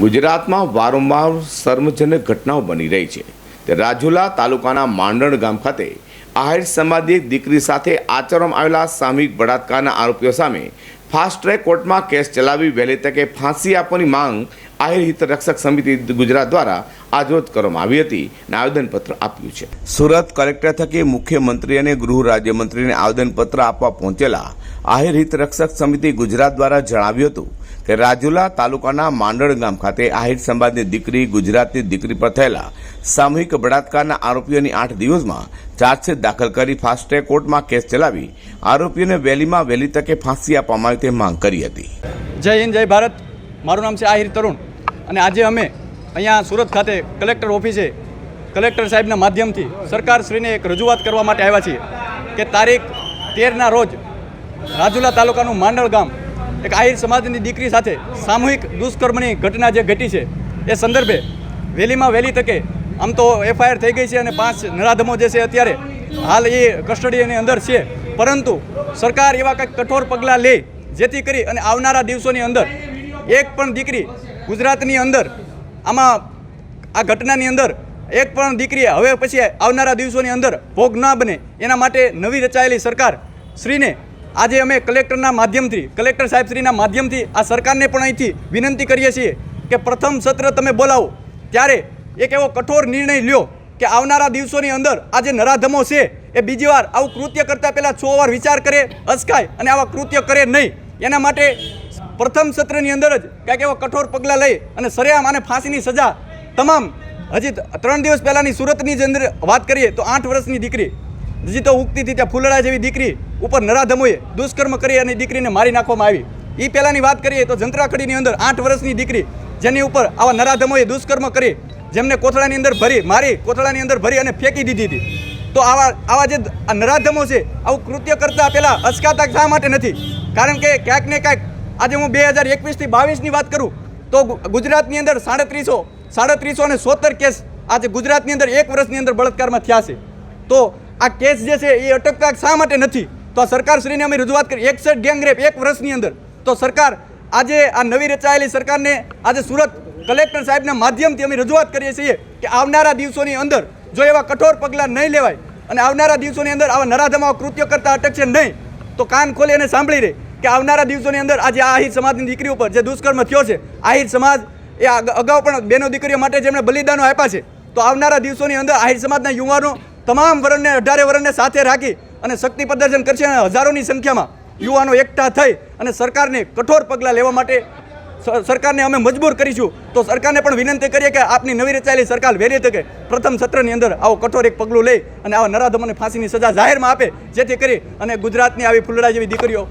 ગુજરાતમાં વારંવાર શર્મજનક ઘટનાઓ બની રહી છે। તે રાજુલા તાલુકાના માંડણ ગામ ખાતે આહિર સમાજની દીકરી સાથે આચરવામાં આવેલા સામૂહિક બળાત્કારના આરોપીઓ સામે ફાસ્ટ ટ્રેક કોર્ટમાં કેસ ચલાવી વહેલી તકે ફાંસી આપવાની માંગ આહિર હિત રક્ષક સમિતિ ગુજરાત દ્વારા આજરોજ કરવામાં આવી હતી અને આવેદનપત્ર આપ્યું છે। સુરત કલેક્ટર થકી મુખ્યમંત્રી અને ગૃહ રાજ્યમંત્રીને આવેદનપત્ર આપવા પહોંચેલા આહિર હિત રક્ષક સમિતિ ગુજરાત દ્વારા જણાવ્યું હતું કે રાજુલા તાલુકાના માંડણ ગામ ખાતે આહિર સમાજની દીકરી ગુજરાતની દીકરી પર થયેલા સામૂહિક બળાત્કારના આરોપીઓની 8 દિવસમાં ચાર્જશીટ દાખલ કરી ફાસ્ટ ટ્રેક કોર્ટમાં કેસ ચલાવી આરોપીઓને વહેલીમાં વહેલી તકે ફાંસી આપવામાં આવે તે માંગ કરી હતી। જય હિન્દ, જય ભારત। મારું નામ છે આહિર તરુણ અને આજે અમે અહીંયા સુરત ખાતે કલેક્ટર ઓફિસે કલેક્ટર સાહેબના માધ્યમથી સરકારશ્રીને એક રજૂઆત કરવા માટે આવ્યા છીએ કે તારીખ 13ના રોજ રાજુલા તાલુકાનું માંડળ ગામ એક આહિર સમાજની દીકરી સાથે સામૂહિક દુષ્કર્મની ઘટના જે ઘટી છે એ સંદર્ભે વહેલીમાં વહેલી તકે આમ તો FIR થઈ ગઈ છે અને 5 નરાધમો જે છે અત્યારે હાલ એ કસ્ટડીની અંદર છે, પરંતુ સરકાર એવા કંઈક કઠોર પગલાં લે જેથી કરી અને આવનારા દિવસોની અંદર એક પણ દીકરી ગુજરાતની અંદર આમાં આ ઘટનાની અંદર એક પણ દીકરી હવે પછી આવનારા દિવસોની અંદર ભોગ ના બને એના માટે નવી રચાયેલી સરકાર શ્રીને આજે અમે કલેક્ટરના માધ્યમથી કલેક્ટર સાહેબશ્રીના માધ્યમથી આ સરકારને પણ અહીંથી વિનંતી કરીએ છીએ કે પ્રથમ સત્ર તમે બોલાવો ત્યારે એક એવો કઠોર નિર્ણય લ્યો કે આવનારા દિવસોની અંદર આ જે નરાધમો છે એ બીજી વાર આવું કૃત્ય કરતાં પહેલાં 100 વાર વિચાર કરે, અચકાય અને આવા કૃત્ય કરે નહીં। એના માટે પ્રથમ સત્રની અંદર જ કંઈક એવો કઠોર પગલાં લઈ અને સરેઆમ આને ફાંસીની સજા તમામ હજી 3 દિવસ પહેલાંની સુરતની જ અંદર વાત કરીએ તો 8 વર્ષની દીકરી હજી તો ઉગતી હતી ત્યાં ફૂલડા જેવી દીકરી ઉપર નરાધમોએ દુષ્કર્મ કરી અને દીકરીને મારી નાખવામાં આવી। એ પહેલાંની વાત કરીએ તો જંત્રાખડીની અંદર 8 વર્ષની દીકરી જેની ઉપર આવા નરાધમોએ દુષ્કર્મ કરી જેમને કોથળાની અંદર ભરી મારી કોથળાની અંદર ભરી અને ફેંકી દીધી હતી। તો આવા જે નરાધમો છે આવું કૃત્ય કરતાં પહેલાં અચકાતા શા માટે નથી? કારણ કે ક્યાંક ને ક્યાંક આજે હું 2021થી 22ની વાત કરું તો ગુજરાતની અંદર 3770 કેસ આજે ગુજરાતની અંદર 1 વર્ષની અંદર બળાત્કારમાં થયા છે। તો આ કેસ જે છે એ અટકતા શા માટે નથી? તો આ સરકારશ્રીને અમે રજૂઆત કરી 61 ગેંગરેપ 1 વર્ષની અંદર। તો સરકાર આજે આ નવી રચાયેલી સરકારને આજે સુરત કલેક્ટર સાહેબના માધ્યમથી અમે રજૂઆત કરીએ છીએ કે આવનારા દિવસોની અંદર જો એવા કઠોર પગલાં નહીં લેવાય અને આવનારા દિવસોની અંદર આવા નરાધમો કૃત્ય કરતા અટકશે નહીં તો કાન ખોલી અને સાંભળી રહે કે આવનારા દિવસોની અંદર આજે આહિર સમાજની દીકરી ઉપર જે દુષ્કર્મ થયો છે, આહિર સમાજ એ અગાઉ પણ બહેનો દીકરીઓ માટે જેમણે બલિદાનો આપ્યા છે, તો આવનારા દિવસોની અંદર આહિર સમાજના યુવાનો તમામ વર્ણને 18 વર્ણને સાથે રાખી અને શક્તિ પ્રદર્શન કરશે અને હજારોની સંખ્યામાં યુવાનો એકઠા થઈ અને સરકારને કઠોર પગલાં લેવા માટે સરકારને અમે મજબૂર કરીશું। તો સરકારને પણ વિનંતી કરીએ કે આપની નવી રચાયેલી સરકાર વહેલી તકે પ્રથમ સત્રની અંદર આવો કઠોર એક પગલું લઈ અને આવા નરાધમોને ફાંસીની સજા જાહેરમાં આપે જેથી કરી અને ગુજરાતની આવી ફૂલડા જેવી દીકરીઓ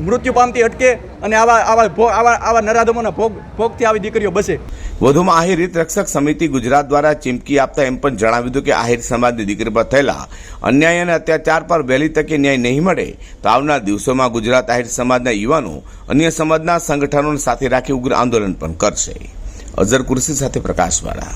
મૃત્યુ પામતી અટકે અને આવા નરાધમોના ભોગથી આવી દીકરીઓ બસે। વધુમાં આહિર હિત રક્ષક સમિતિ ગુજરાત દ્વારા ચીમકી આપતા એમ પણ જણાવ્યું હતું કે આહિર સમાજની દીકરી પર થયેલા અન્યાય અને અત્યાચાર પર વહેલી તકે ન્યાય નહીં મળે તો આવનાર દિવસોમાં ગુજરાત આહિર સમાજના યુવાનો અન્ય સમાજના સંગઠનોને સાથે રાખી ઉગ્ર આંદોલન પણ કરશે। અઝર કુર્સી સાથે પ્રકાશવાળા।